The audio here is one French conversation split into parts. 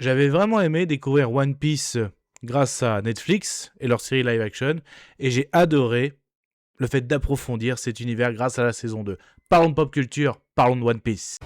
J'avais vraiment aimé découvrir One Piece grâce à Netflix et leur série live action, et j'ai adoré le fait d'approfondir cet univers grâce à la saison 2. Parlons de pop culture, parlons de One Piece.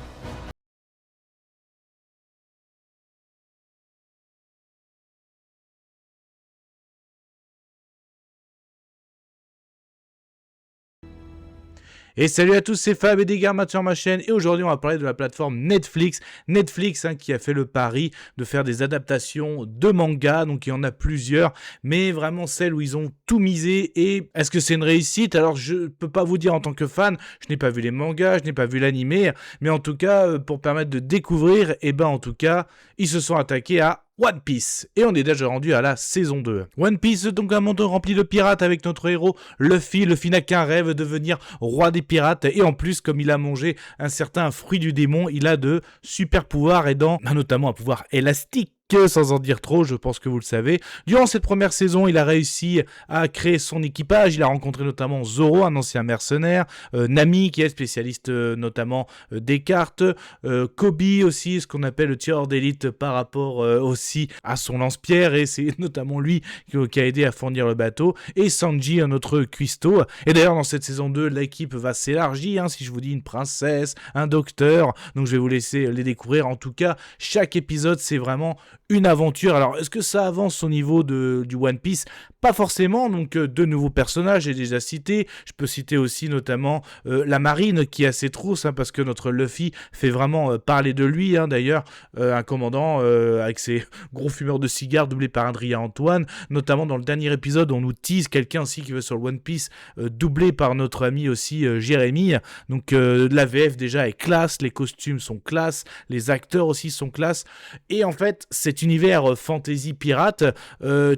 Et salut à tous, c'est Fab et Desgarmat sur ma chaîne, et aujourd'hui on va parler de la plateforme Netflix. Netflix qui a fait le pari de faire des adaptations de mangas, donc il y en a plusieurs, mais vraiment celles où ils ont tout misé. Et est-ce que c'est une réussite? Alors je peux pas vous dire en tant que fan, je n'ai pas vu les mangas, je n'ai pas vu l'animé, mais en tout cas pour permettre de découvrir, et ben en tout cas ils se sont attaqués à One Piece. Et on est déjà rendu à la saison 2. One Piece, donc un monde rempli de pirates avec notre héros Luffy. Luffy n'a qu'un rêve, de devenir roi des pirates. Et en plus, comme il a mangé un certain fruit du démon, il a de super pouvoirs aidant, notamment un pouvoir élastique. Sans en dire trop, je pense que vous le savez. Durant cette première saison, il a réussi à créer son équipage. Il a rencontré notamment Zoro, un ancien mercenaire, Nami, qui est spécialiste notamment des cartes, Kobe aussi, ce qu'on appelle le tireur d'élite par rapport aussi à son lance-pierre, et c'est notamment lui qui a aidé à fournir le bateau, et Sanji, un autre cuistot. Et d'ailleurs, dans cette saison 2, l'équipe va s'élargir, si je vous dis une princesse, un docteur, donc je vais vous laisser les découvrir. En tout cas, chaque épisode, c'est vraiment une aventure. Alors, est-ce que ça avance au niveau du One Piece? Pas forcément, donc deux nouveaux personnages, j'ai déjà cité. Je peux citer aussi notamment la marine qui a ses trousses, parce que notre Luffy fait vraiment parler de lui, d'ailleurs, un commandant avec ses gros fumeurs de cigares doublé par Adrien Antoine, notamment dans le dernier épisode, on nous tease quelqu'un aussi qui veut sur le One Piece, doublé par notre ami aussi Jérémy. Donc la VF déjà est classe, les costumes sont classe, les acteurs aussi sont classe, et en fait cet univers fantasy pirate,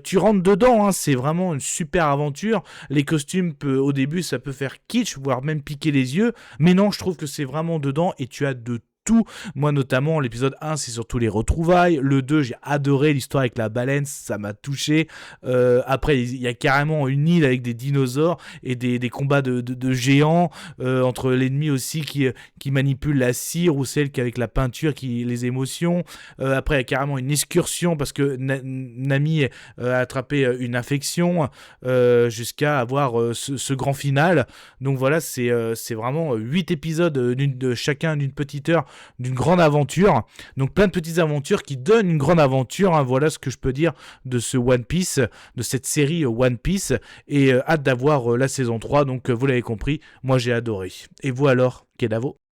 tu rentres dedans, c'est vraiment une super aventure. Les costumes, au début ça peut faire kitsch, voire même piquer les yeux, mais non, je trouve que c'est vraiment dedans et tu as de tout. Moi notamment, l'épisode 1 c'est surtout les retrouvailles, le 2 j'ai adoré l'histoire avec la baleine, ça m'a touché. Après il y a carrément une île avec des dinosaures et des combats de géants, entre l'ennemi aussi qui manipule la cire, ou celle qui avec la peinture, qui les émotions. Après il y a carrément une excursion parce que Nami a attrapé une infection, jusqu'à avoir ce grand final. Donc voilà, c'est vraiment 8 épisodes de chacun d'une petite heure, d'une grande aventure. Donc plein de petites aventures qui donnent une grande aventure, voilà ce que je peux dire de ce One Piece, de cette série One Piece, et hâte d'avoir la saison 3. Donc vous l'avez compris, moi j'ai adoré. Et vous alors, Kedavo?